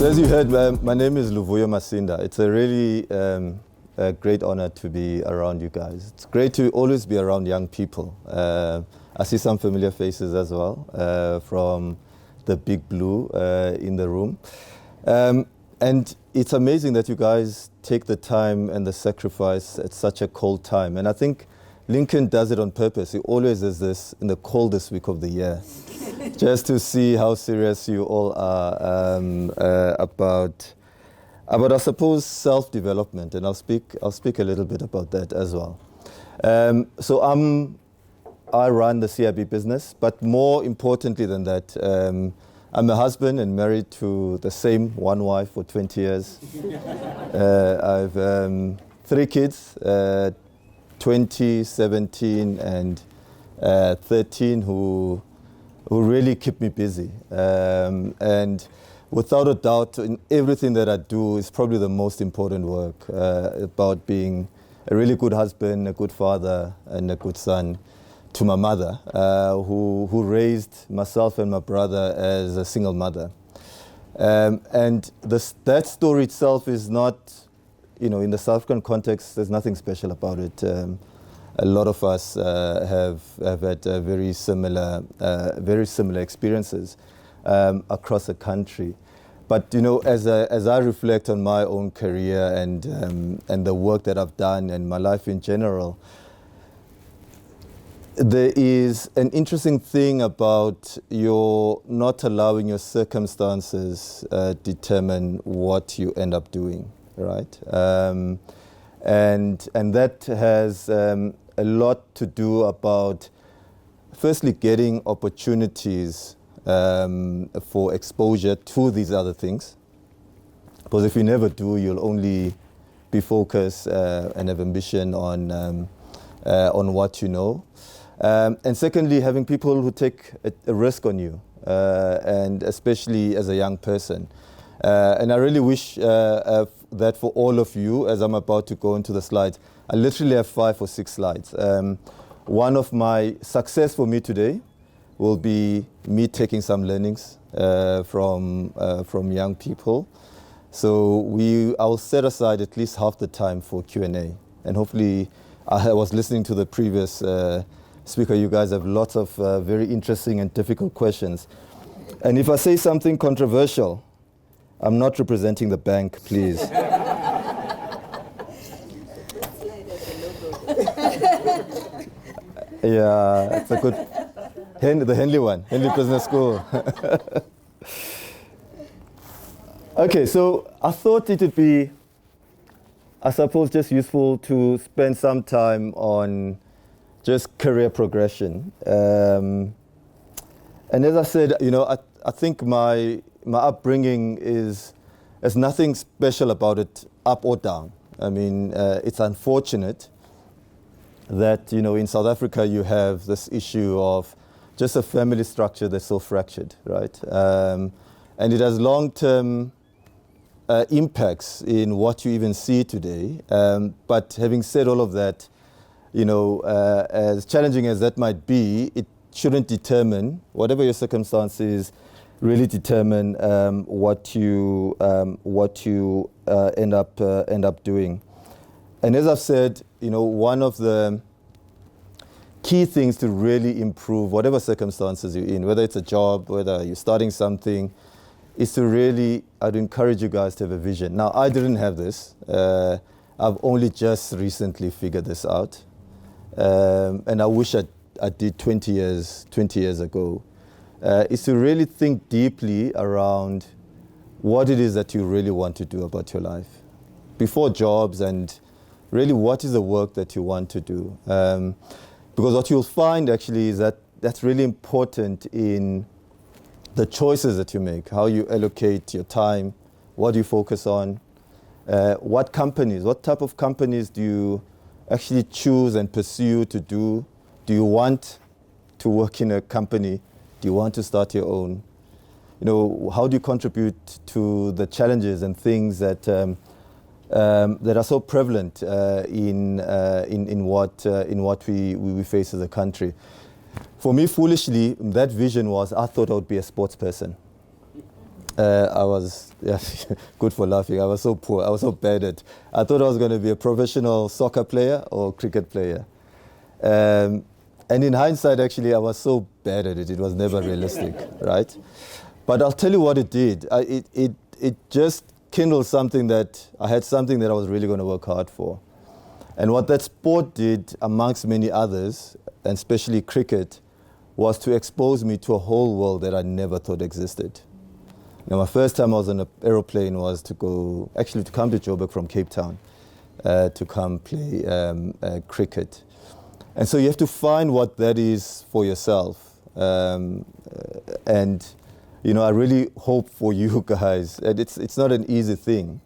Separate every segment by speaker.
Speaker 1: So as you heard, my name is Luvuyo Masinda. It's a really a great honor to be around you guys. It's great to always be around young people. I see some familiar faces as well from the big blue in the room. And it's amazing that you guys take the time and the sacrifice at such a cold time. And I think Lincoln does it on purpose. He always does this in the coldest week of the year, just to see how serious you all are about, I suppose, self-development. And I'll speak a little bit about that as well. So I run the CIB business, but more importantly than that, I'm a husband and married to the same one wife for 20 years. I've 3 kids, 20, 17, and 13, who really keep me busy. And without a doubt, in everything that I do is probably the most important work, about being a really good husband, a good father, and a good son to my mother, who raised myself and my brother as a single mother. And that story itself is not, in the South African context, there's nothing special about it. A lot of us have had very similar experiences across the country. But as I reflect on my own career and the work that I've done and my life in general, there is an interesting thing about your not allowing your circumstances determine what you end up doing, right? And that has a lot to do about, firstly, getting opportunities for exposure to these other things. Because if you never do, you'll only be focused and have ambition on what you know. And secondly, having people who take a risk on you, and especially as a young person. And I really wish that for all of you, as I'm about to go into the slides, I literally have 5 or 6 slides. One of my success for me today will be me taking some learnings from young people. So I'll set aside at least half the time for Q&A. And hopefully, I was listening to the previous speaker, you guys have lots of very interesting and difficult questions. And if I say something controversial, I'm not representing the bank, please. Yeah, it's a good, the Henley one, Henley Business School. Okay, so I thought it would be, I suppose, just useful to spend some time on just career progression. And as I said, I think my upbringing there's nothing special about it, up or down. I mean, it's unfortunate that, in South Africa you have this issue of just a family structure that's so fractured, right? And it has long-term impacts in what you even see today. But having said all of that, as challenging as that might be, it shouldn't determine, whatever your circumstances, really determine what you end up doing. And as I've said, one of the key things to really improve whatever circumstances you're in, whether it's a job, whether you're starting something, is to really, I'd encourage you guys to have a vision. Now, I didn't have this. I've only just recently figured this out. And I wish I did 20 years ago, is to really think deeply around what it is that you really want to do about your life before jobs, and really what is the work that you want to do. Because what you'll find actually is that that's really important in the choices that you make, how you allocate your time, what you focus on, what type of companies do you actually choose and pursue to do. Do you want to work in a company? Do you want to start your own? How do you contribute to the challenges and things that are so prevalent in what we face as a country? For me, foolishly, that vision was, I thought I would be a sports person. I was good for laughing. I was so poor. I was so bad at. I thought I was going to be a professional soccer player or cricket player. And in hindsight, actually, I was so bad at it. It was never realistic, right? But I'll tell you what it did. It just kindled something that I had something that I was really going to work hard for. And what that sport did, amongst many others, and especially cricket, was to expose me to a whole world that I never thought existed. Now, my first time I was on an aeroplane was to come to Joburg from Cape Town to come play cricket. And so you have to find what that is for yourself. And, you know, I really hope for you guys, and it's not an easy thing,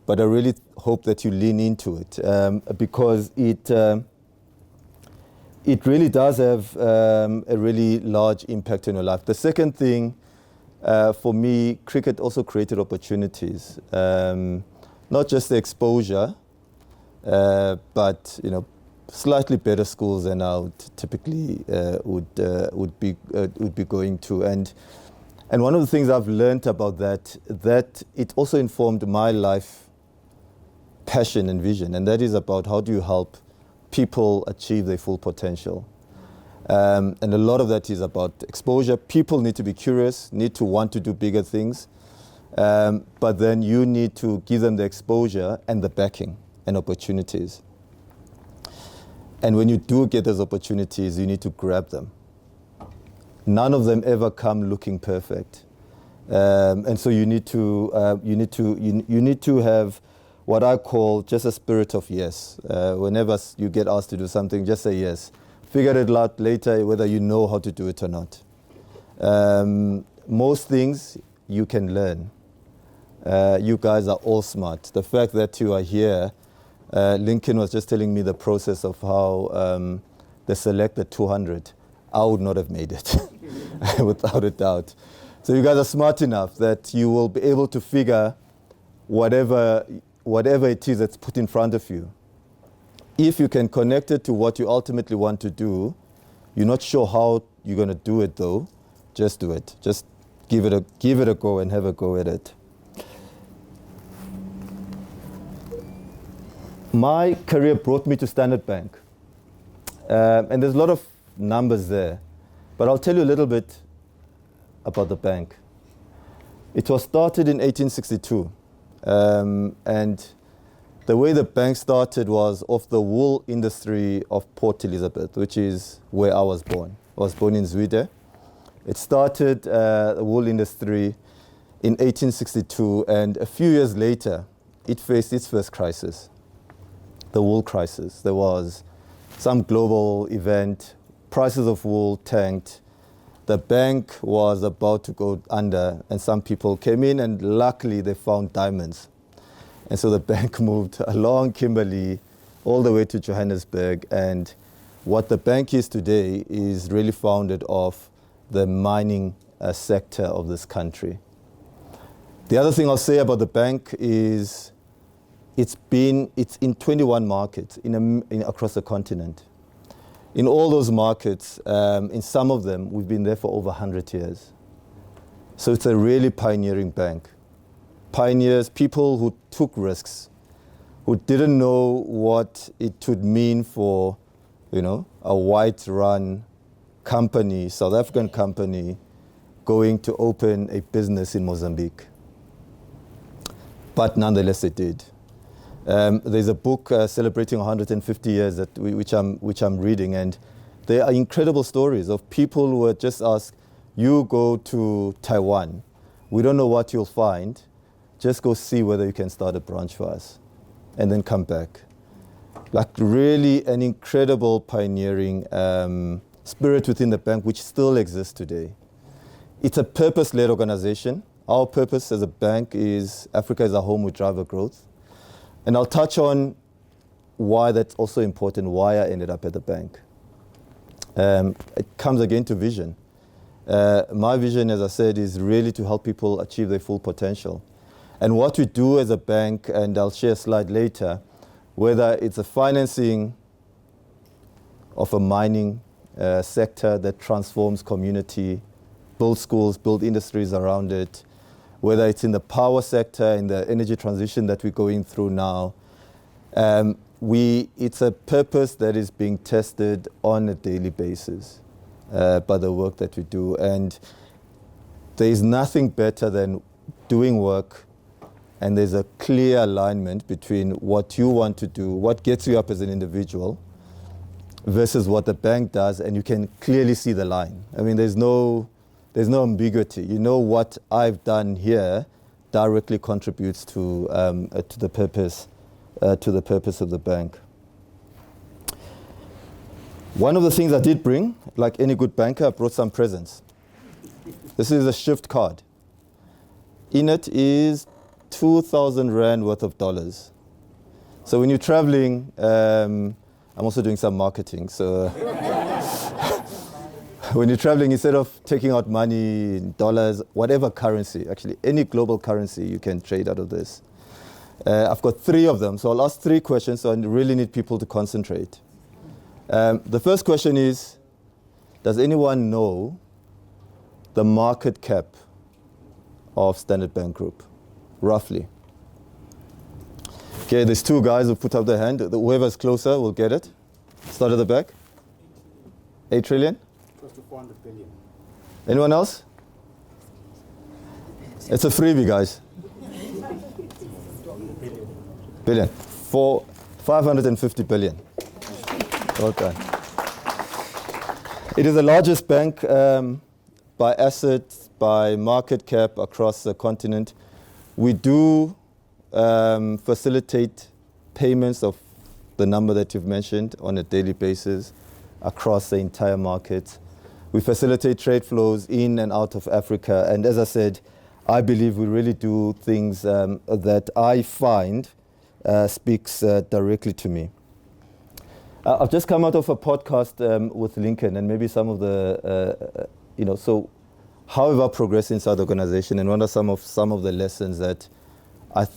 Speaker 1: but I really hope that you lean into it because it really does have a really large impact on your life. The second thing, for me, cricket also created opportunities, not just the exposure, but, you know, slightly better schools than I would typically would be going to. And one of the things I've learned about that it also informed my life passion and vision, and that is about how do you help people achieve their full potential. And a lot of that is about exposure. People need to be curious, need to want to do bigger things, but then you need to give them the exposure and the backing and opportunities. And when you do get those opportunities, you need to grab them. None of them ever come looking perfect, and so you need to have what I call just a spirit of yes. Whenever you get asked to do something, just say yes. Figure it out later whether you know how to do it or not. Most things you can learn. You guys are all smart. The fact that you are here, Lincoln was just telling me the process of how they select the 200. I would not have made it, without a doubt. So you guys are smart enough that you will be able to figure whatever it is that's put in front of you. If you can connect it to what you ultimately want to do, you're not sure how you're going to do it though, just do it. Just give it a go and have a go at it. My career brought me to Standard Bank. And there's a lot of numbers there, but I'll tell you a little bit about the bank. It was started in 1862, and the way the bank started was off the wool industry of Port Elizabeth, which is where I was born. I was born in Zwide. It started the wool industry in 1862, and a few years later, it faced its first crisis, the wool crisis. There was some global event, prices of wool tanked, the bank was about to go under, and some people came in and luckily they found diamonds. And so the bank moved along Kimberley all the way to Johannesburg, and what the bank is today is really founded off the mining sector of this country. The other thing I'll say about the bank is it's in 21 markets across the continent. In all those markets, in some of them, we've been there for over 100 years. So it's a really pioneering bank. Pioneers, people who took risks, who didn't know what it would mean for, you know, a white-run company, South African company, going to open a business in Mozambique. But nonetheless, it did. There's a book celebrating 150 years which I'm reading, and there are incredible stories of people who were just asked, you go to Taiwan, we don't know what you'll find, just go see whether you can start a branch for us, and then come back. Like really an incredible pioneering spirit within the bank, which still exists today. It's a purpose-led organization. Our purpose as a bank is Africa is a home with driver growth. And I'll touch on why that's also important, why I ended up at the bank. It comes again to vision. My vision, as I said, is really to help people achieve their full potential. And what we do as a bank, and I'll share a slide later, whether it's a financing of a mining sector that transforms community, build schools, build industries around it, whether it's in the power sector, in the energy transition that we're going through now. It's a purpose that is being tested on a daily basis by the work that we do. And there is nothing better than doing work and there's a clear alignment between what you want to do, what gets you up as an individual, versus what the bank does, and you can clearly see the line. I mean, there's no ambiguity. You know what I've done here directly contributes to the purpose of the bank. One of the things I did bring, like any good banker, I brought some presents. This is a shift card. In it is 2,000 Rand worth of dollars. So when you're traveling, I'm also doing some marketing. So when you're traveling, instead of taking out money in dollars, whatever currency, actually any global currency, you can trade out of this. I've got 3 of them, so I'll ask 3 questions, so I really need people to concentrate. The first question is, does anyone know the market cap of Standard Bank Group, roughly? Okay, there's 2 guys who put up their hand. Whoever's closer will get it. Start at the back. 8 trillion?
Speaker 2: Close to 400 billion.
Speaker 1: Anyone else? It's a freebie, guys. Billion. 550 billion. Well done. It is the largest bank by assets, by market cap across the continent. We do facilitate payments of the number that you've mentioned on a daily basis across the entire market. We facilitate trade flows in and out of Africa. And as I said, I believe we really do things that I find speaks directly to me. I've just come out of a podcast with Lincoln, and maybe some of the, so how have I progressed inside the organization, and what are some of the lessons that I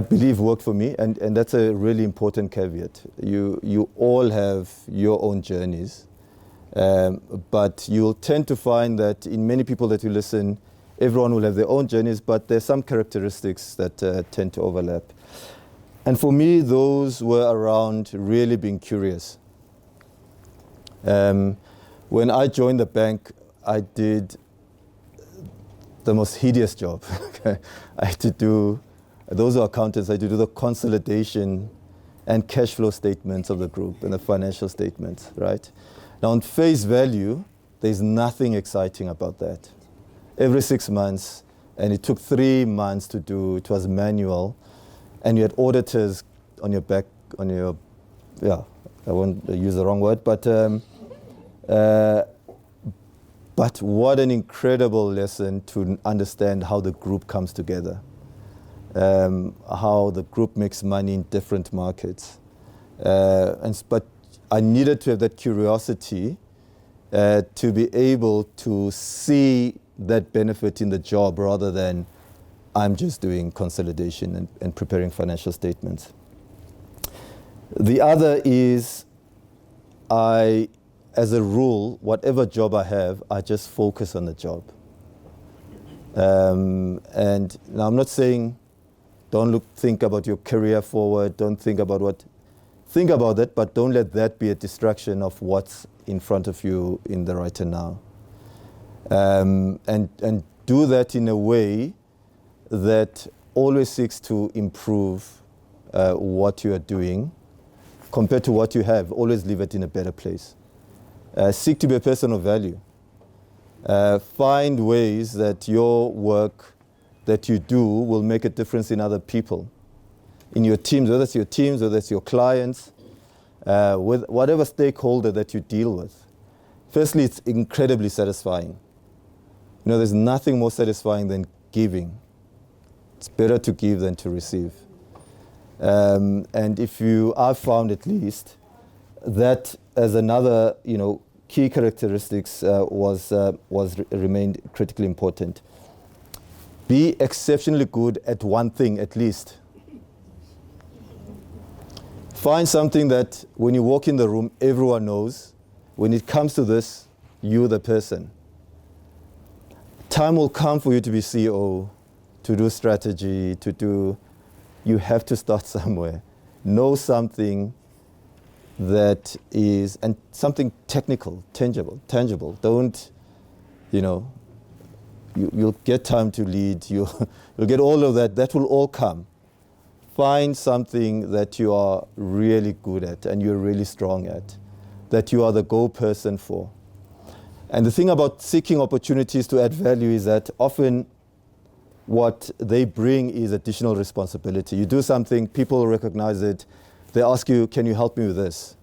Speaker 1: believe worked for me, and that's a really important caveat. You all have your own journeys, but you'll tend to find that in many people that you listen, everyone will have their own journeys, but there's some characteristics that tend to overlap. And for me, those were around really being curious. When I joined the bank, I did the most hideous job. I had to do, those are accountants, I had to do the consolidation and cash flow statements of the group and the financial statements, right? Now, on face value, there's nothing exciting about that. Every 6 months, and it took 3 months to do, it was manual, and you had auditors on your back, I won't use the wrong word, but what an incredible lesson to understand how the group comes together, how the group makes money in different markets. But I needed to have that curiosity to be able to see that benefit in the job rather than I'm just doing consolidation and preparing financial statements. The other is as a rule, whatever job I have, I just focus on the job. And now I'm not saying don't think about your career forward, don't think about think about that, but don't let that be a distraction of what's in front of you in the right and now. And do that in a way that always seeks to improve what you are doing compared to what you have. Always leave it in a better place. Seek to be a person of value. Find ways that your work that you do will make a difference in other people, in your teams, whether it's your clients, with whatever stakeholder that you deal with. Firstly, it's incredibly satisfying. There's nothing more satisfying than giving. It's better to give than to receive. And I've found at least that as another, key characteristics remained critically important. Be exceptionally good at one thing at least. Find something that when you walk in the room, everyone knows. When it comes to this, you're the person. time will come for you to be CEO, to do strategy, you have to start somewhere. Know something that is, and something technical, tangible. Don't, you'll get time to lead, you'll get all of that. That will all come. Find something that you are really good at and you're really strong at, that you are the go person for. And the thing about seeking opportunities to add value is that often what they bring is additional responsibility. You do something, people recognize it, they ask you, can you help me with this?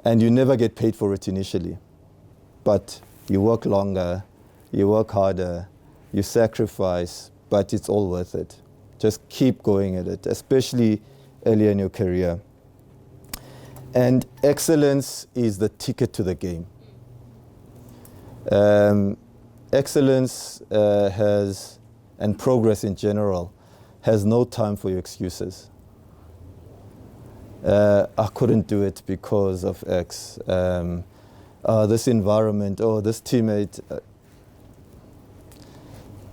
Speaker 1: And you never get paid for it initially. But you work longer, you work harder, you sacrifice, but it's all worth it. Just keep going at it, especially early in your career. And excellence is the ticket to the game. Excellence and progress in general has no time for your excuses. I couldn't do it because of X. This environment, this teammate.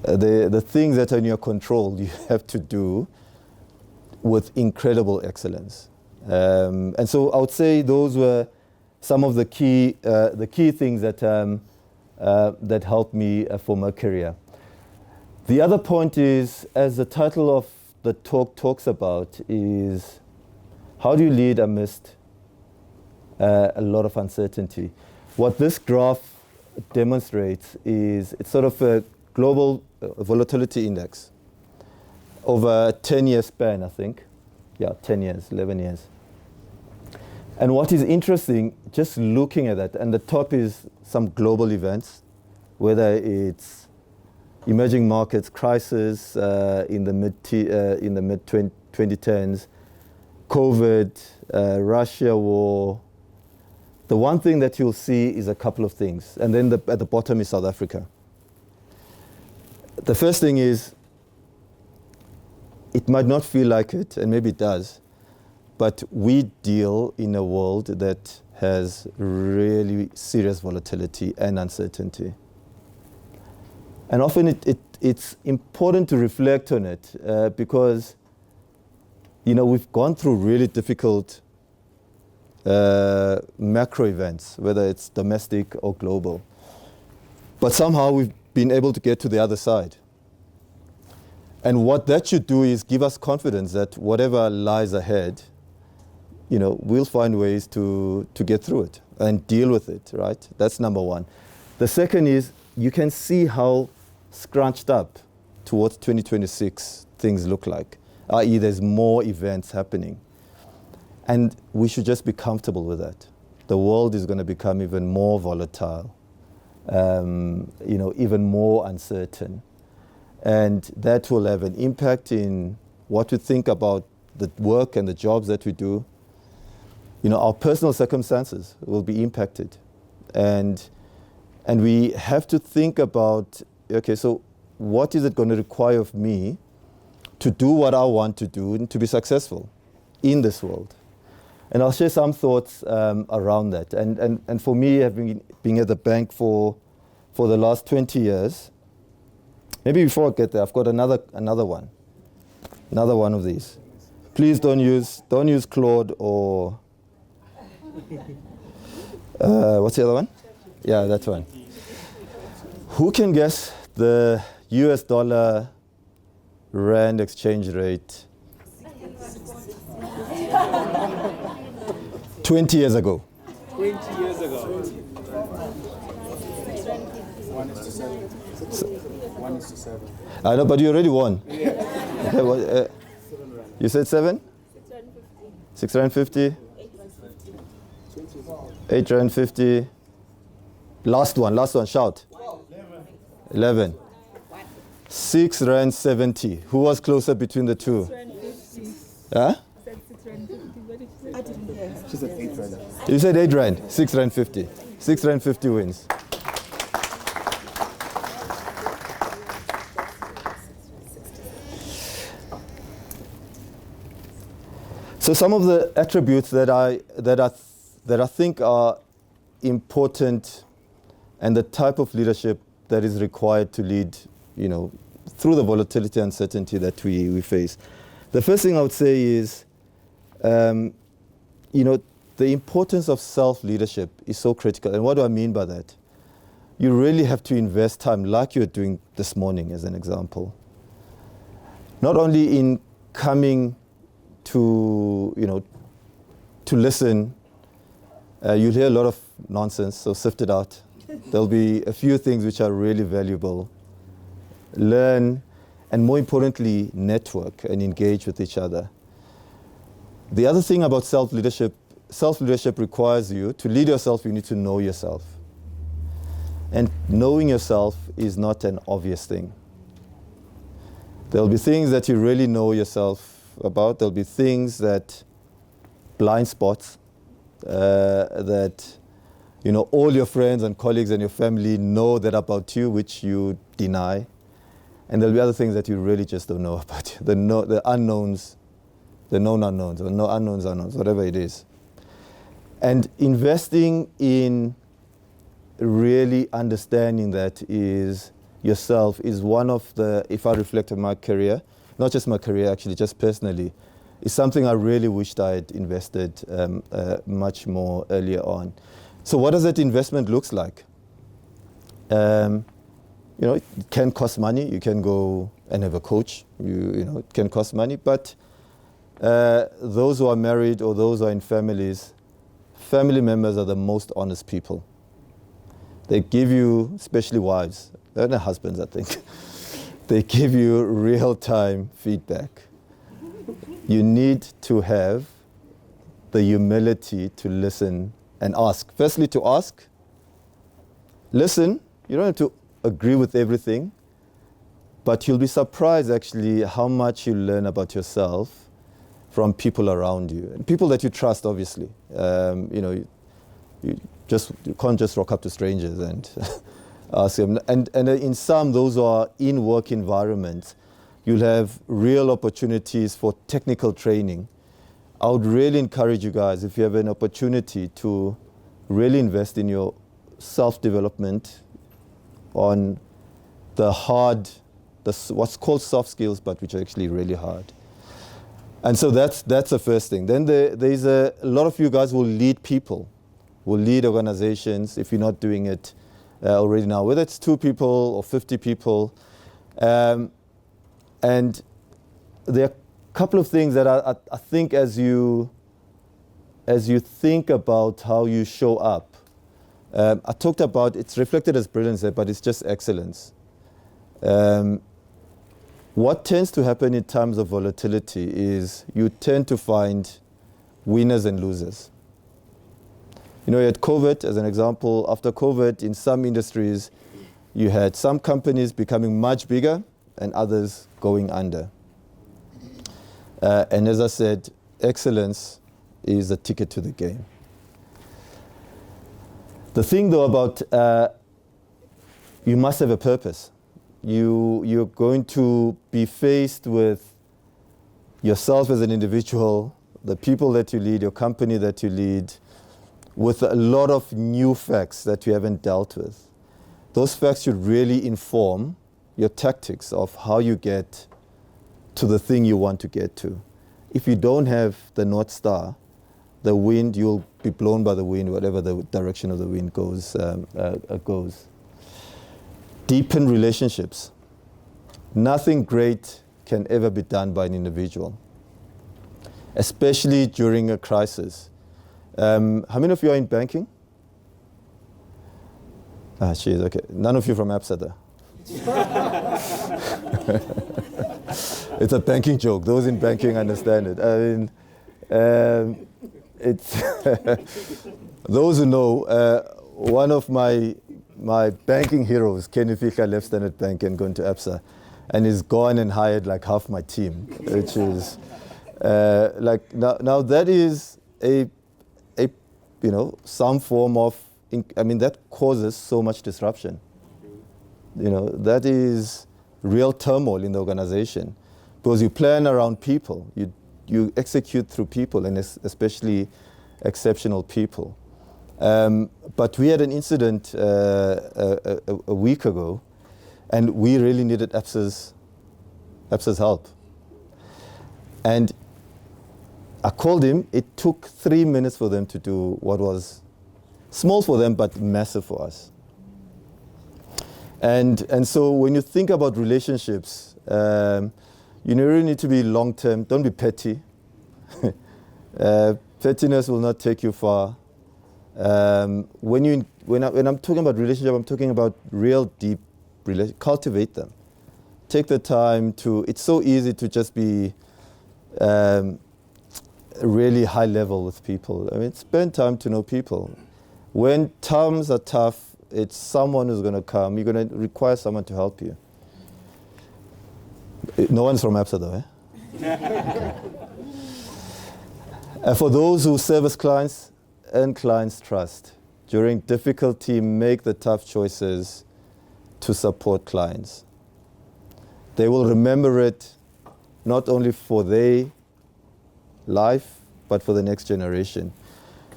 Speaker 1: The things that are in your control, you have to do with incredible excellence. And so I would say those were some of the key things that helped me for my career. The other point is, as the title of the talk talks about, is how do you lead amidst a lot of uncertainty? What this graph demonstrates is it's sort of a global volatility index over a 10-year span, I think. Yeah, 10 years, 11 years. And what is interesting, just looking at that, and the top is some global events, whether it's emerging markets crisis in the mid 2010s, COVID, Russia war. The one thing that you'll see is a couple of things, and then at the bottom is South Africa. The first thing is, it might not feel like it, and maybe it does, but we deal in a world that has really serious volatility and uncertainty. And often it's important to reflect on it because, we've gone through really difficult macro events, whether it's domestic or global. But somehow we've been able to get to the other side. And what that should do is give us confidence that whatever lies ahead, we'll find ways to get through it and deal with it, right? That's number one. The second is you can see how scrunched up towards 2026 things look like, i.e. there's more events happening. And we should just be comfortable with that. The world is going to become even more volatile, even more uncertain. And that will have an impact in what we think about the work and the jobs that we do. Our personal circumstances will be impacted. And we have to think about, okay, so what is it going to require of me to do what I want to do and to be successful in this world? And I'll share some thoughts around that. And for me, having been at the bank for the last 20 years, maybe before I get there, I've got another one of these. Please don't use Claude or what's the other one? Yeah, that one. Who can guess the US dollar rand exchange rate 20 years ago?
Speaker 2: 20 years ago. 1:7. 1:7.
Speaker 1: I know, but you already won.
Speaker 2: Yeah.
Speaker 1: You said 7? 650. 850. Last one, shout. 11. 6 rand 70. Who was closer between the two? Huh?
Speaker 2: She said 8 rand.
Speaker 1: You said 8 rand. 6 rand 50. 6 rand 50 wins. So some of the attributes that I think are important and the type of leadership that is required to lead, through the volatility and uncertainty that we face. The first thing I would say is, the importance of self-leadership is so critical. And what do I mean by that? You really have to invest time, like you're doing this morning, as an example. Not only in coming to listen, you'll hear a lot of nonsense, so sift it out. There'll be a few things which are really valuable. Learn, and more importantly, network and engage with each other. The other thing about self-leadership requires you, to lead yourself, you need to know yourself. And knowing yourself is not an obvious thing. There'll be things that you really know yourself about. There'll be things that, blind spots, that all your friends and colleagues and your family know that about you, which you deny. And there'll be other things that you really just don't know about you. The unknowns, the known unknowns, or no unknowns, whatever it is. And investing in really understanding that is yourself is one of the, if I reflect on my career, not just my career actually, just personally, is something I really wished I had invested much more earlier on. So what does that investment look like? It can cost money. You can go and have a coach. It can cost money. But those who are married or those who are in families, family members are the most honest people. They give you, especially wives, and husbands, I think, they give you real-time feedback. You need to have the humility to listen and ask. Firstly, to ask. Listen. You don't have to agree with everything, but you'll be surprised actually how much you learn about yourself from people around you, and people that you trust, obviously. You can't just rock up to strangers and ask them. And in some, those who are in work environments, you'll have real opportunities for technical training. I would really encourage you guys, if you have an opportunity, to really invest in your self-development on what's called soft skills, but which are actually really hard. And so that's the first thing. Then there's a lot of you guys will lead people, will lead organizations if you're not doing it already now, whether it's 2 people or 50 people. And there are a couple of things that I think as you think about how you show up, I talked about it's reflected as brilliance, but it's just excellence. What tends to happen in times of volatility is you tend to find winners and losers. You had COVID as an example. After COVID, in some industries, you had some companies becoming much bigger and others going under. And as I said, excellence is a ticket to the game. The thing, though, about you must have a purpose. You're going to be faced with yourself as an individual, the people that you lead, your company that you lead, with a lot of new facts that you haven't dealt with. Those facts should really inform your tactics of how you get to the thing you want to get to. If you don't have the North Star, the wind, you'll be blown by the wind, whatever the direction of the wind goes. Deepen relationships. Nothing great can ever be done by an individual, especially during a crisis. How many of you are in banking? She's okay. None of you from Absa though. It's a banking joke. Those in banking understand it. I mean, it's those who know. One of my banking heroes, Kenny Fika, left Standard Bank and gone to Absa, and he's gone and hired like half my team, which is now that is a some form of, that causes so much disruption. That is real turmoil in the organization, because you plan around people, you execute through people, and especially exceptional people. But we had an incident a week ago, and we really needed ABSA's help. And I called him. It took 3 minutes for them to do what was small for them, but massive for us. And so when you think about relationships, you really need to be long-term. Don't be petty. Pettiness will not take you far. When I'm talking about relationship, I'm talking about real deep relationship. Cultivate them. Take the time to. It's so easy to just be really high level with people. I mean, spend time to know people. When times are tough, it's someone who's going to come. You're going to require someone to help you. No one's from ABSA though, eh? For those who service clients, earn clients' trust. During difficulty, make the tough choices to support clients. They will remember it not only for their life, but for the next generation.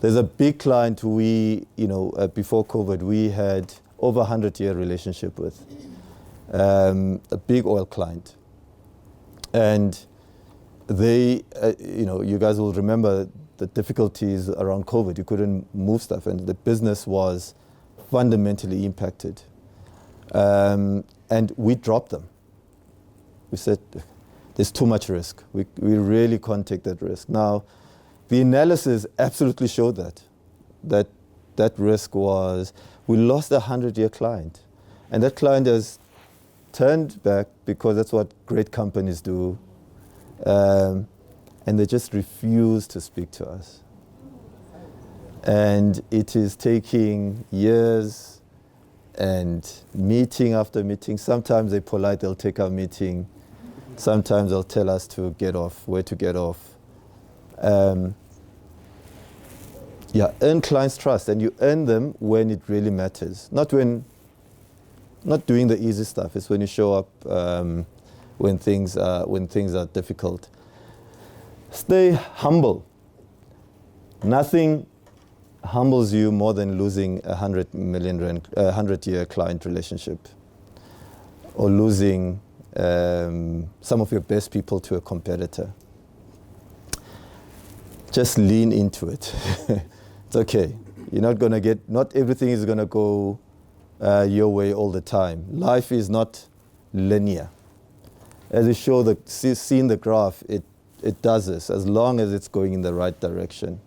Speaker 1: There's a big client who we, before COVID, we had over 100-year relationship with, a big oil client. And they, you guys will remember the difficulties around COVID. You couldn't move stuff, and the business was fundamentally impacted. And we dropped them. We said, there's too much risk. We really can't take that risk. Now, the analysis absolutely showed that risk was, we lost a 100-year client. And that client has turned back because that's what great companies do. And they just refuse to speak to us. And it is taking years and meeting after meeting. Sometimes they're polite, they'll take our meeting. Sometimes they'll tell us to get off, where to get off. Earn clients' trust, and you earn them when it really matters. Not doing the easy stuff. It's when you show up when things are difficult. Stay humble. Nothing humbles you more than losing a 100-year client relationship, or losing some of your best people to a competitor. Just lean into it. It's okay. You're not going to not everything is going to go your way all the time. Life is not linear. As you see in the graph, it does this, as long as it's going in the right direction.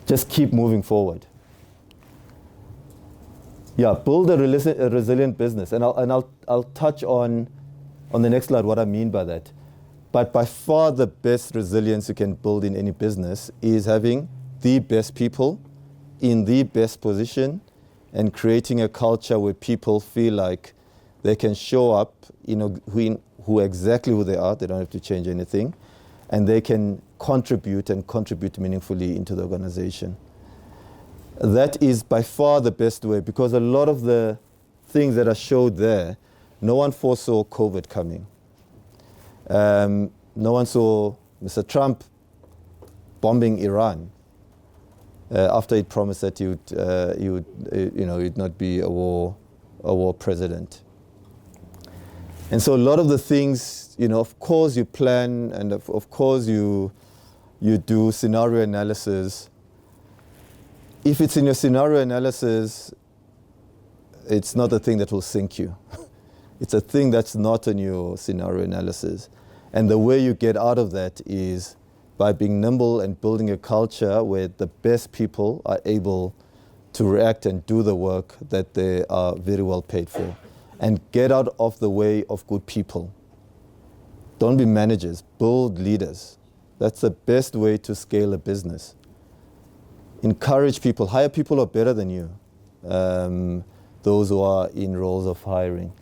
Speaker 1: Just keep moving forward. Build a resilient business, and I'll touch on the next slide what I mean by that. But by far the best resilience you can build in any business is having the best people in the best position, and creating a culture where people feel like they can show up, who exactly who they are. They don't have to change anything, and they can contribute meaningfully into the organization. That is by far the best way, because a lot of the things that are showed there, no one foresaw COVID coming. No one saw Mr. Trump bombing Iran after he promised that he'd not be a war president. And so a lot of the things, of course you plan, and of course you do scenario analysis. If it's in your scenario analysis, it's not a thing that will sink you. It's a thing that's not in your scenario analysis. And the way you get out of that is by being nimble and building a culture where the best people are able to react and do the work that they are very well paid for. And get out of the way of good people. Don't be managers, build leaders. That's the best way to scale a business. Encourage people, hire people who are better than you. Those who are in roles of hiring.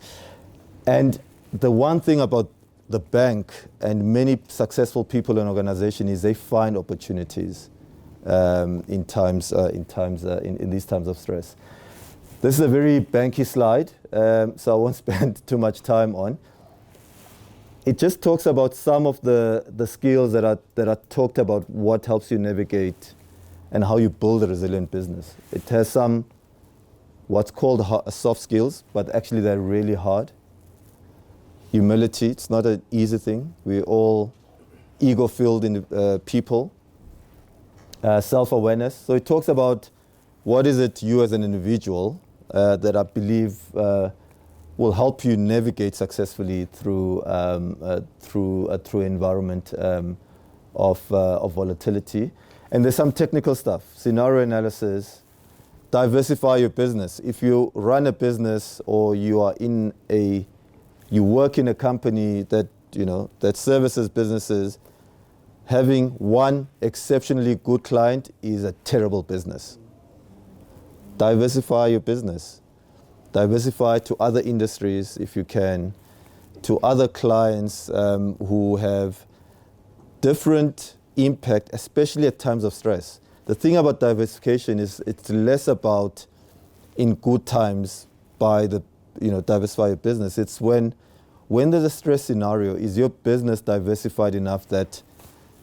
Speaker 1: And the one thing about the bank and many successful people in organization is they find opportunities in these times of stress. This is a very banky slide, so I won't spend too much time on. It just talks about some of the skills that are talked about, what helps you navigate and how you build a resilient business. It has some what's called soft skills, but actually they're really hard. Humility, it's not an easy thing. We're all ego-filled people. Self-awareness. So it talks about what is it you as an individual that I believe will help you navigate successfully through environment of volatility. And there's some technical stuff, scenario analysis, diversify your business. If you run a business or you work in a company that that services businesses, having one exceptionally good client is a terrible business. Diversify your business. Diversify to other industries if you can, to other clients who have different impact, especially at times of stress. The thing about diversification is it's less about in good times diversify your business. It's when there's a stress scenario, is your business diversified enough that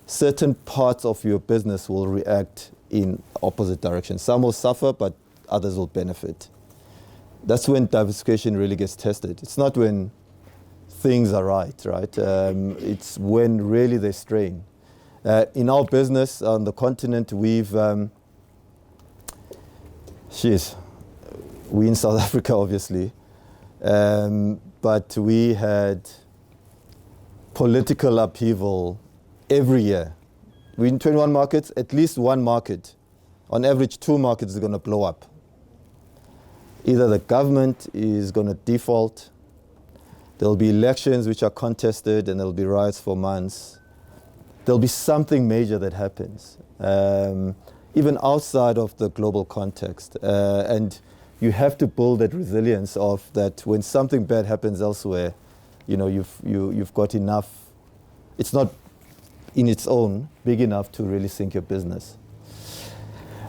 Speaker 1: certain parts of your business will react in opposite directions. Some will suffer, but others will benefit. That's when diversification really gets tested. It's not when things are right? It's when really they strain. In our business on the continent, we in South Africa, obviously, but we had political upheaval every year. We're in 21 markets, at least one market. On average, 2 markets are going to blow up. Either the government is going to default, there'll be elections which are contested, and there'll be riots for months. There'll be something major that happens, even outside of the global context. And you have to build that resilience of that when something bad happens elsewhere, you've got enough. It's not in its own big enough to really sink your business.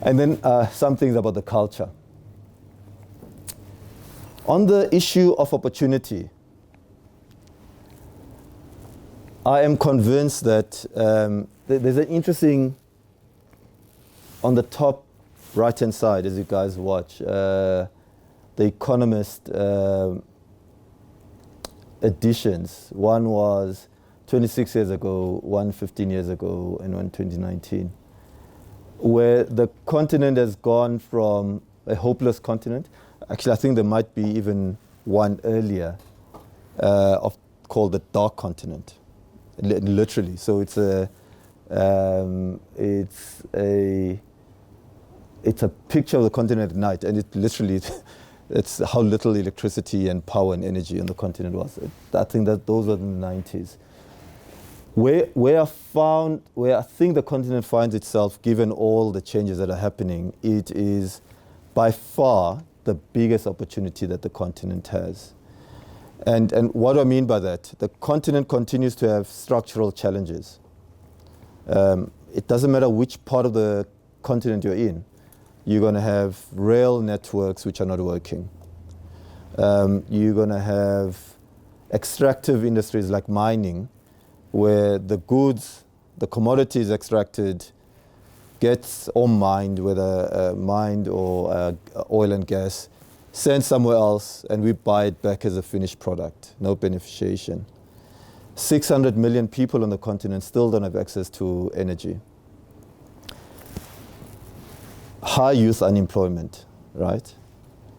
Speaker 1: And then some things about the culture. On the issue of opportunity, I am convinced that there's an interesting, on the top right-hand side, as you guys watch, the Economist editions. One was 26 years ago, one 15 years ago, and one 2019, where the continent has gone from a hopeless continent. Actually, I think there might be even one earlier called the dark continent, literally. So it's a picture of the continent at night, and it literally, it's how little electricity and power and energy on the continent was. I think that those were the 90s. Where I think the continent finds itself, given all the changes that are happening, it is by far the biggest opportunity that the continent has. And what do I mean by that? The continent continues to have structural challenges. It doesn't matter which part of the continent you're in. You're going to have rail networks which are not working. You're going to have extractive industries like mining, where the goods, the commodities extracted, gets or mined, whether mined or oil and gas, sent somewhere else, and we buy it back as a finished product, no beneficiation. 600 million people on the continent still don't have access to energy. High youth unemployment, right?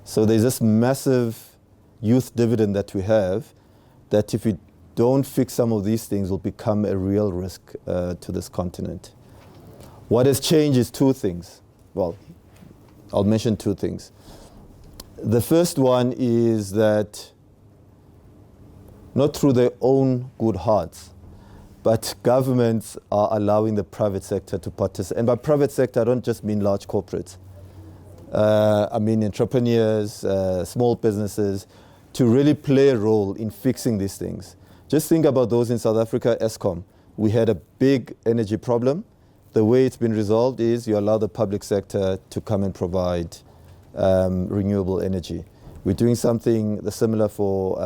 Speaker 1: So there's this massive youth dividend that we have, that if we don't fix some of these things will become a real risk to this continent. What has changed is 2 things. Well, I'll mention 2 things. The first one is that, not through their own good hearts, but governments are allowing the private sector to participate. And by private sector, I don't just mean large corporates. I mean entrepreneurs, small businesses, to really play a role in fixing these things. Just think about those in South Africa, Eskom. We had a big energy problem. The way it's been resolved is you allow the public sector to come and provide renewable energy. We're doing something similar for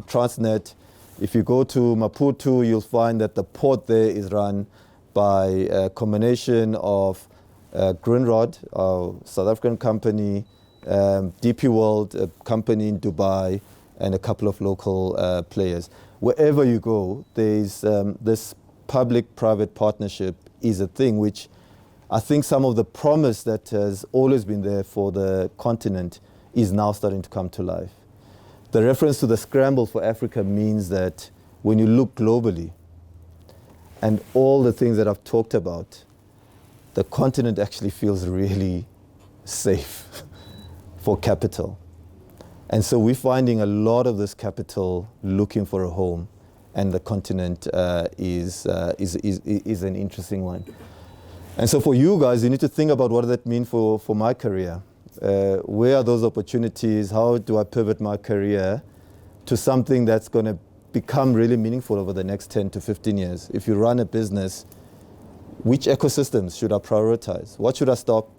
Speaker 1: Transnet. If you go to Maputo, you'll find that the port there is run by a combination of Greenrod, our South African company, DP World, a company in Dubai, and a couple of local players. Wherever you go, there's this public-private partnership is a thing which I think some of the promise that has always been there for the continent is now starting to come to life. The reference to the scramble for Africa means that when you look globally and all the things that I've talked about, the continent actually feels really safe for capital. And so we're finding a lot of this capital looking for a home, and the continent is an interesting one. And so for you guys, you need to think about what does that mean for my career. Where are those opportunities? How do I pivot my career to something that's going to become really meaningful over the next 10 to 15 years? If you run a business, which ecosystems should I prioritize? What should I stop?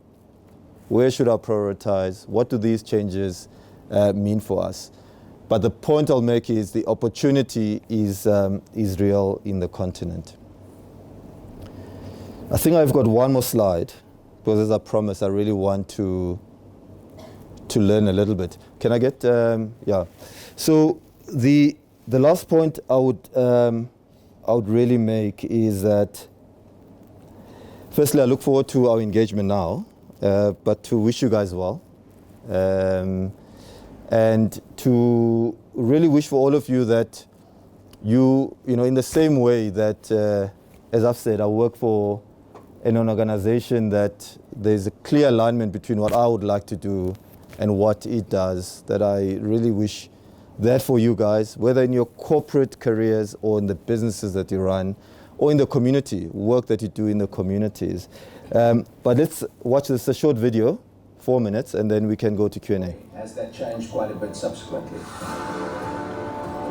Speaker 1: Where should I prioritize? What do these changes mean for us? But the point I'll make is the opportunity is real in the continent. I think I've got one more slide, because as I promised, I really want to learn a little bit. Can I get, yeah. So the last point I would really make is that, firstly, I look forward to our engagement now, but to wish you guys well. And to really wish for all of you that you know, in the same way that, as I've said, I work for an organization that there's a clear alignment between what I would like to do and what it does, that I really wish that for you guys, whether in your corporate careers or in the businesses that you run, or in the community, work that you do in the communities. But let's watch this, a short video, 4 minutes, and then we can go to Q&A.
Speaker 3: Has that changed quite a bit subsequently?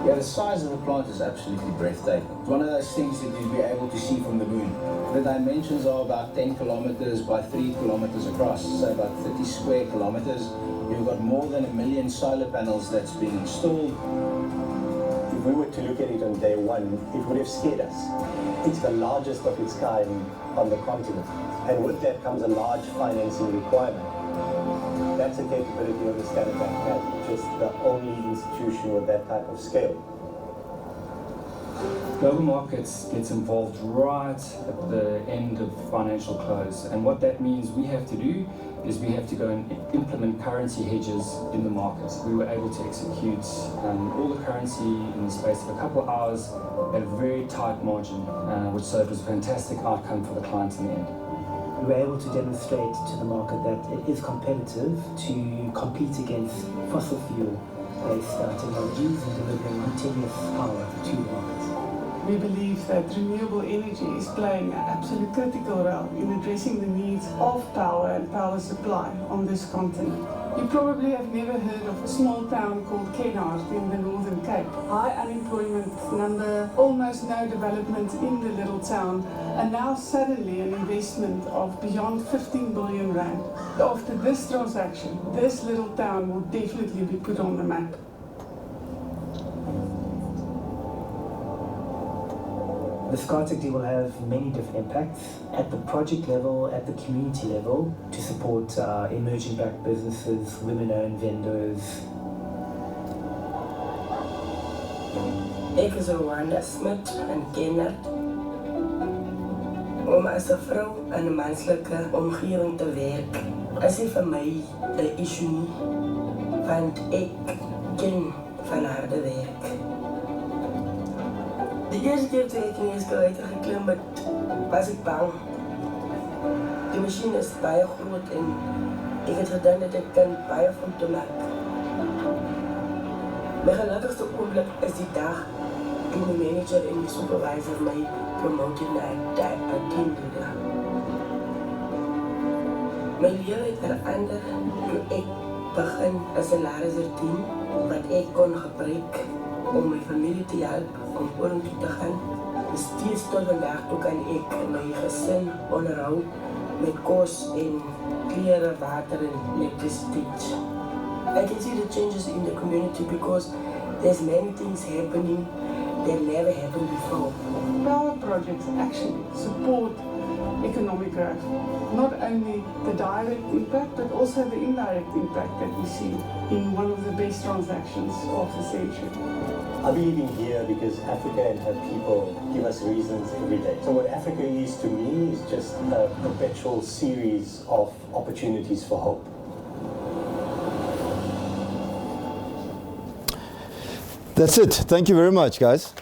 Speaker 3: Yeah, the size of the plant is absolutely breathtaking. It's one of those things that you'd be able to see from the moon. The dimensions are about 10 kilometers by 3 kilometers across, so about 30 square kilometers. You've got more than 1 million solar panels that's been installed.
Speaker 4: If we were to look at it on day one, it would have scared us. It's the largest of its kind on the continent. And with that comes a large financing requirement. That's a capability of the Standard Bank has, just the only institution with that type of scale.
Speaker 5: Global Markets gets involved right at the end of financial close, and what that means we have to do is we have to go and implement currency hedges in the markets. We were able to execute all the currency in the space of a couple of hours at a very tight margin, which so it was a fantastic outcome for the clients in the end.
Speaker 6: We were able to demonstrate to the market that it is competitive to compete against fossil fuel-based technologies and delivering continuous power to the markets.
Speaker 7: We believe that renewable energy is playing an absolute critical role in addressing the needs of power and power supply on this continent. You probably have never heard of a small town called Kenhardt in the Northern Cape. High unemployment number, almost no development in the little town, and now suddenly an investment of beyond 15 billion rand. After this transaction, this little town will definitely be put on the map.
Speaker 6: The SkyTech deal will have many different impacts at the project level, at the community level, to support emerging black businesses, women-owned vendors.
Speaker 8: Ek is Rwanda Smit en Kenhardt om as 'n vrou in 'n manslike omgewing te werk. Is nie vir my 'n issue nie, want ek ken van harde werk. Die eerste keer toe ek in die eskalator geklim het, was ek bang. Die masjien is baie groot en ek het gedink dat ek kan baie foute maak. My gelukkigste oomblik is die dag toe die manager en die supervisor my promoted na 'n teamleader. My lewe het verander toe ek begin as 'n salaris-team wat ek kon gebruik om my familie te help om vorentoe te gaan. Steeds tot vandag toe kan ek my gesin onderhou met kos en klere, water en elektrisiteit. I can see the changes in the community because there's many things happening that never happened before.
Speaker 7: Power projects actually support economic growth. Not only the direct impact, but also the indirect impact that we see in one of the best transactions of the century.
Speaker 4: I believe in here because Africa and her people give us reasons every day. So what Africa is to me is just a perpetual series of opportunities for hope.
Speaker 1: That's it. Thank you very much, guys.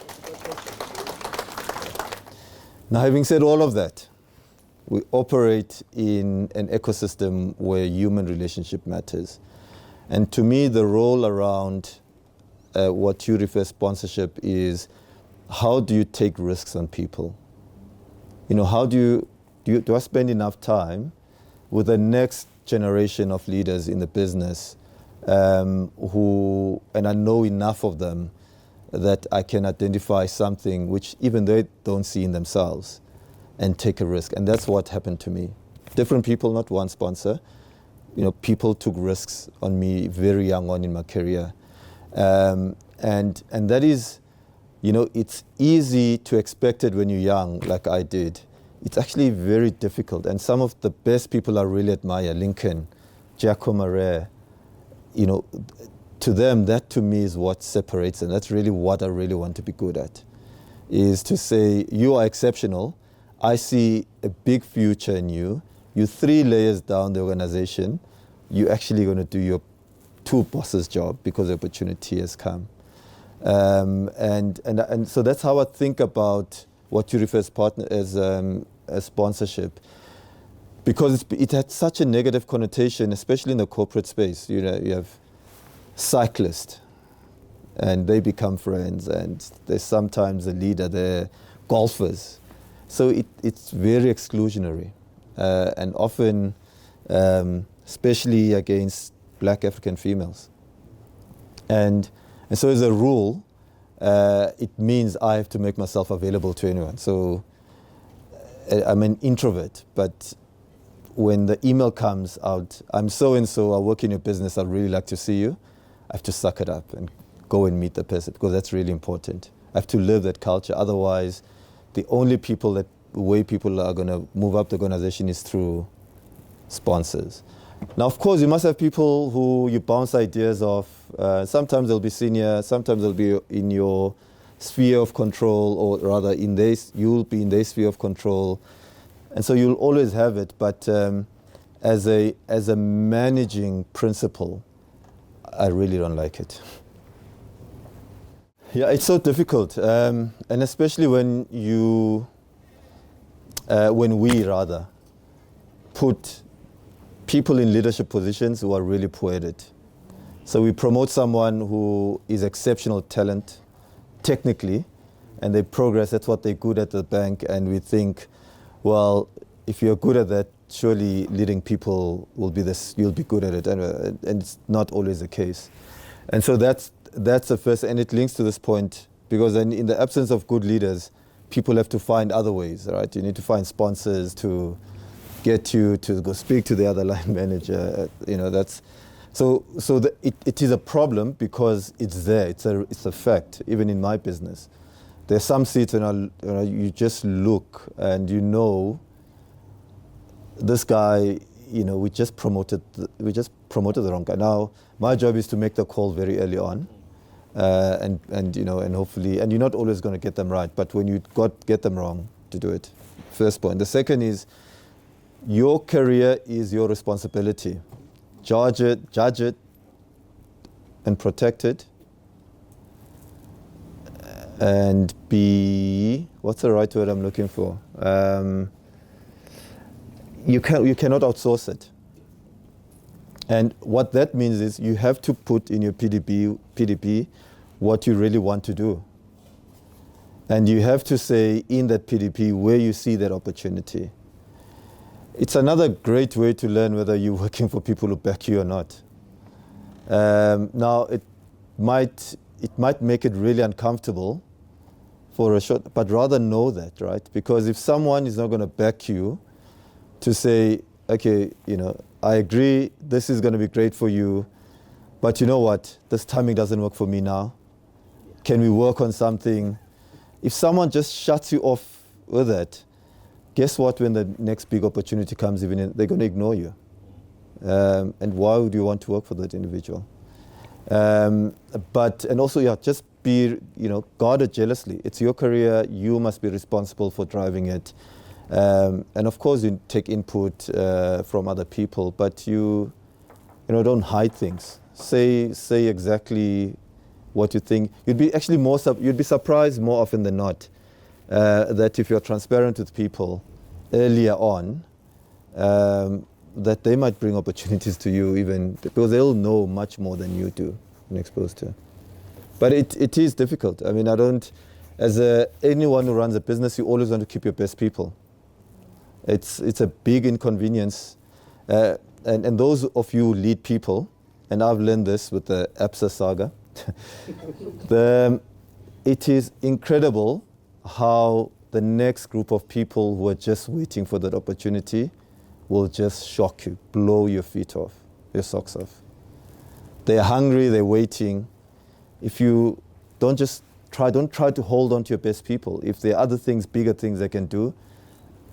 Speaker 1: Now, having said all of that, we operate in an ecosystem where human relationship matters. And to me, the role around what you refer sponsorship is, how do you take risks on people? You know, how do I spend enough time with the next generation of leaders in the business who, and I know enough of them that I can identify something which even they don't see in themselves and take a risk. And that's what happened to me. Different people, not one sponsor. You know, people took risks on me very young on in my career. And that is, you know, it's easy to expect it when you're young, like I did. It's actually very difficult. And some of the best people I really admire, Lincoln, Giacomo Rare, you know, to them, that to me is what separates, and that's really what I really want to be good at, is to say, you are exceptional. I see a big future in you. You're 3 layers down the organization. You're actually going to do your 2 bosses' job because the opportunity has come. And so that's how I think about what you refer as sponsorship, because it had such a negative connotation, especially in the corporate space. You know, you have cyclists, and they become friends, and there's sometimes a leader, they're golfers. So it's very exclusionary, and often, especially against Black African females. And so as a rule, it means I have to make myself available to anyone. So I'm an introvert, but when the email comes out, I'm so-and-so, I work in your business, I'd really like to see you, I have to suck it up and go and meet the person, because that's really important. I have to live that culture. Otherwise, the only way people are going to move up the organization is through sponsors. Now, of course, you must have people who you bounce ideas off. Sometimes they'll be senior, sometimes they'll be in your sphere of control, or rather you'll be in their sphere of control. And so you'll always have it, but as a managing principle, I really don't like it. Yeah, it's so difficult, and especially when we put people in leadership positions who are really poor at it. So we promote someone who is exceptional talent, technically, and they progress. That's what they're good at the bank, and we think, well, if you're good at that, surely leading people will be this. You'll be good at it, and it's not always the case. And so that's the first, and it links to this point, because then in the absence of good leaders, people have to find other ways, right? You need to find sponsors to get you to go speak to the other line manager. You know, that's it is a problem because it's there. It's a fact. Even in my business, there's some seats and you just look and you know, this guy, you know, we just promoted the wrong guy. Now my job is to make the call very early on, and you know, and hopefully, and you're not always going to get them right, but when you get them wrong, to do it. First point. The second is, your career is your responsibility. Judge it, and protect it. And what's the right word I'm looking for? You cannot outsource it. And what that means is you have to put in your PDP what you really want to do. And you have to say in that PDP where you see that opportunity. It's another great way to learn whether you're working for people who back you or not. Now, it might make it really uncomfortable for a short, but rather know that, right? Because if someone is not going to back you to say, okay, you know, I agree, this is going to be great for you, but you know what, this timing doesn't work for me now. Can we work on something? If someone just shuts you off with it, guess what? When the next big opportunity comes, they're going to ignore you. And why would you want to work for that individual? And also, yeah, just be, guarded jealously. It's your career. You must be responsible for driving it. And of course, you take input from other people, but you don't hide things. Say exactly what you think. You'd be surprised more often than not that if you're transparent with people earlier on, that they might bring opportunities to you, even because they'll know much more than you do and exposed to. But it is difficult. I mean, anyone who runs a business, you always want to keep your best people. It's a big inconvenience. And those of you who lead people, and I've learned this with the ABSA saga, it is incredible how the next group of people who are just waiting for that opportunity will just shock you, blow your feet off, your socks off. They're hungry, they're waiting. If you don't try to hold on to your best people. If there are other things, bigger things they can do,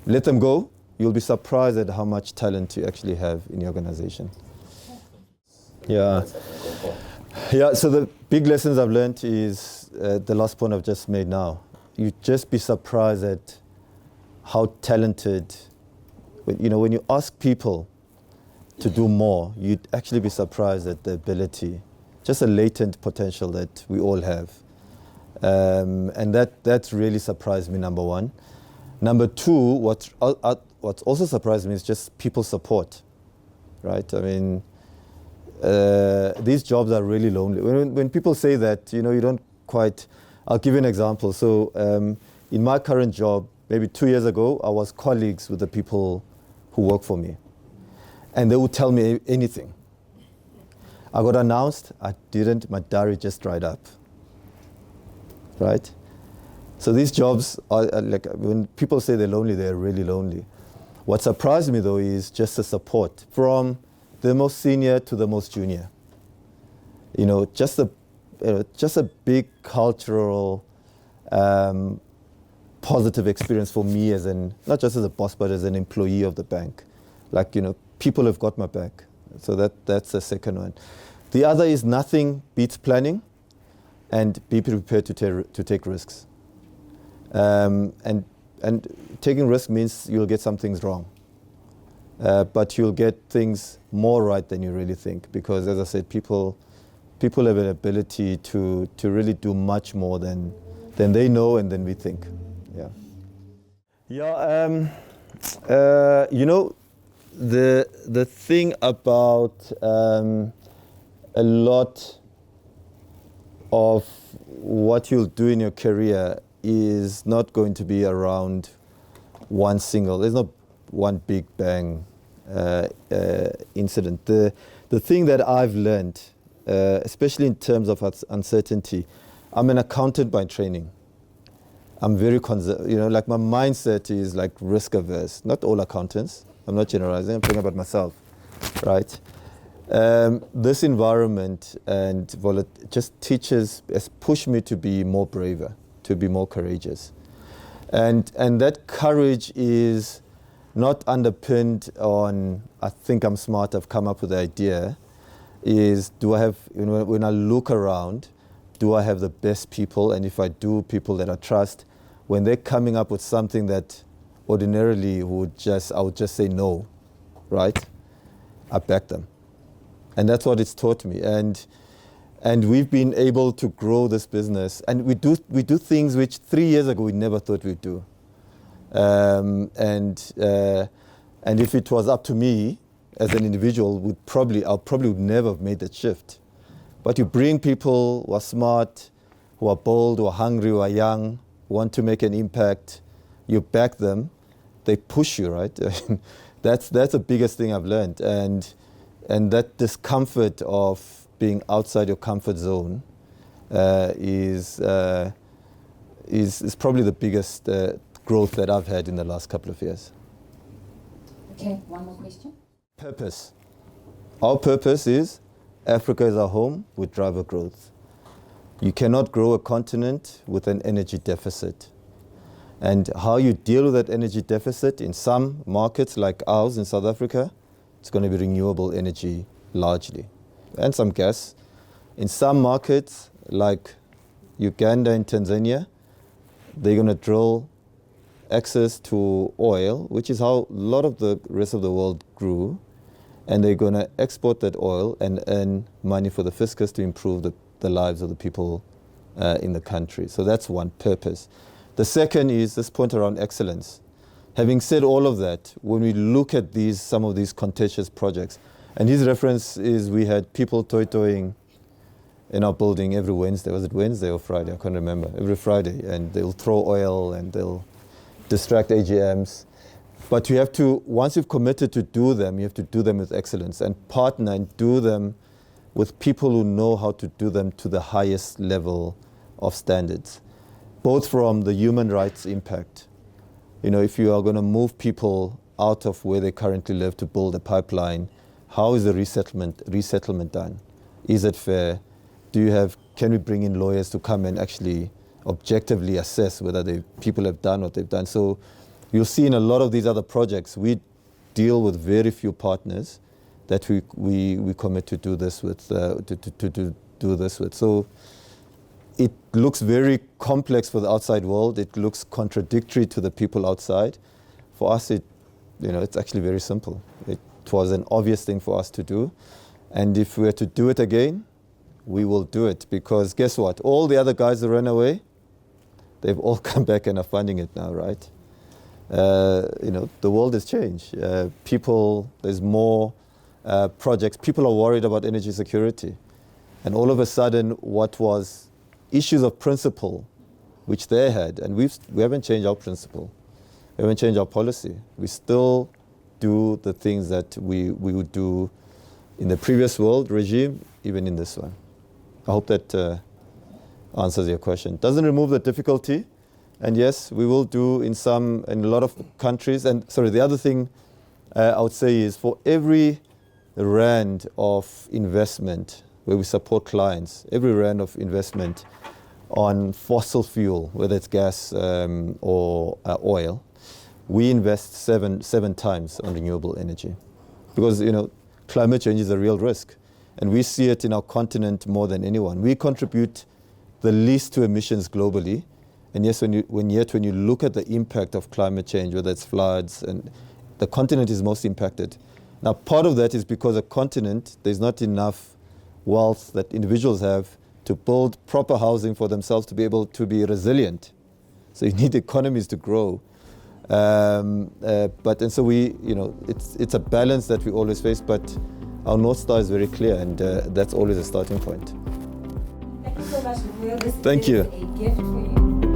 Speaker 1: let them go. You'll be surprised at how much talent you actually have in your organization. Yeah. Yeah, so the big lessons I've learned is the last point I've just made now. You just be surprised at how talented, when you ask people to do more, you'd actually be surprised at the ability, just a latent potential that we all have. And that's really surprised me, number one. Number two, what's also surprised me is just people's support, right? I mean, these jobs are really lonely. When people say that, you don't quite, I'll give you an example. So in my current job, maybe 2 years ago, I was colleagues with the people who work for me. And they would tell me anything. I got announced, I didn't, my diary just dried up, right? So these jobs are like, when people say they're lonely, they're really lonely. What surprised me though is just the support from the most senior to the most junior. Just a big cultural positive experience for me not just as a boss, but as an employee of the bank. Like, people have got my back. So that's the second one. The other is nothing beats planning and be prepared to take risks. And taking risk means you'll get some things wrong. But you'll get things more right than you really think. Because as I said, people have an ability to really do much more than they know and than we think. Yeah. Yeah. The thing about a lot of what you'll do in your career is not going to be around one single. There's not one big bang incident. The thing that I've learned, especially in terms of uncertainty, I'm an accountant by training. I'm very like my mindset is like risk averse. Not all accountants. I'm not generalizing. I'm talking about myself, right? This environment and just has pushed me to be more braver, to be more courageous. And that courage is not underpinned on, I think I'm smart, I've come up with the idea, is do I have, when I look around, do I have the best people? And if I do, people that I trust, when they're coming up with something that ordinarily I would just say no, right? I back them. And that's what it's taught me. And we've been able to grow this business. And we do things which 3 years ago we never thought we'd do. And if it was up to me as an individual, I probably would never have made that shift. But you bring people who are smart, who are bold, who are hungry, who are young, who want to make an impact. You back them, they push you, right? That's the biggest thing I've learned. And that discomfort of being outside your comfort zone is probably the biggest growth that I've had in the last couple of years.
Speaker 9: Okay, one more question.
Speaker 1: Purpose. Our purpose is Africa is our home with driver growth. You cannot grow a continent with an energy deficit. And how you deal with that energy deficit in some markets like ours in South Africa, it's going to be renewable energy largely, and some gas. In some markets like Uganda and Tanzania, they're going to drill access to oil, which is how a lot of the rest of the world grew, and they're going to export that oil and earn money for the fiscus to improve the lives of the people in the country. So that's one purpose. The second is this point around excellence. Having said all of that, when we look at some of these contentious projects, and his reference is we had people toy-toying in our building every Wednesday. Was it Wednesday or Friday? I can't remember. Every Friday. And they'll throw oil and they'll distract AGMs. But you have to, once you've committed to do them, you have to do them with excellence and partner and do them with people who know how to do them to the highest level of standards, both from the human rights impact. You know, if you are going to move people out of where they currently live to build a pipeline, how is the resettlement done? Is it fair? Can we bring in lawyers to come and actually objectively assess whether people have done what they've done? So you'll see in a lot of these other projects, we deal with very few partners that we commit to do this with. So it looks very complex for the outside world. It looks contradictory to the people outside. For us, it's actually very simple. It was an obvious thing for us to do. And if we were to do it again, we will do it, because guess what? All the other guys who ran away, they've all come back and are funding it now, right? The world has changed. There's more projects. People are worried about energy security. And all of a sudden, what was issues of principle, which they had, and we haven't changed our principle. We haven't changed our policy. We still do the things that we would do in the previous world regime, even in this one. I hope that answers your question. Doesn't remove the difficulty, and yes, we will do in a lot of countries. And sorry, the other thing I would say is for every rand of investment where we support clients, every rand of investment on fossil fuel, whether it's gas or oil, we invest seven times on renewable energy, because climate change is a real risk. And we see it in our continent more than anyone. We contribute the least to emissions globally. And yes, when you look at the impact of climate change, whether it's floods, and the continent is most impacted. Now, part of that is because a continent, there's not enough wealth that individuals have to build proper housing for themselves to be able to be resilient. So you need economies to grow. So it's a balance that we always face, but our North Star is very clear, and that's always a starting point.
Speaker 9: Thank you so much, Luvuyo.
Speaker 1: Thank you.
Speaker 9: This is a gift for you.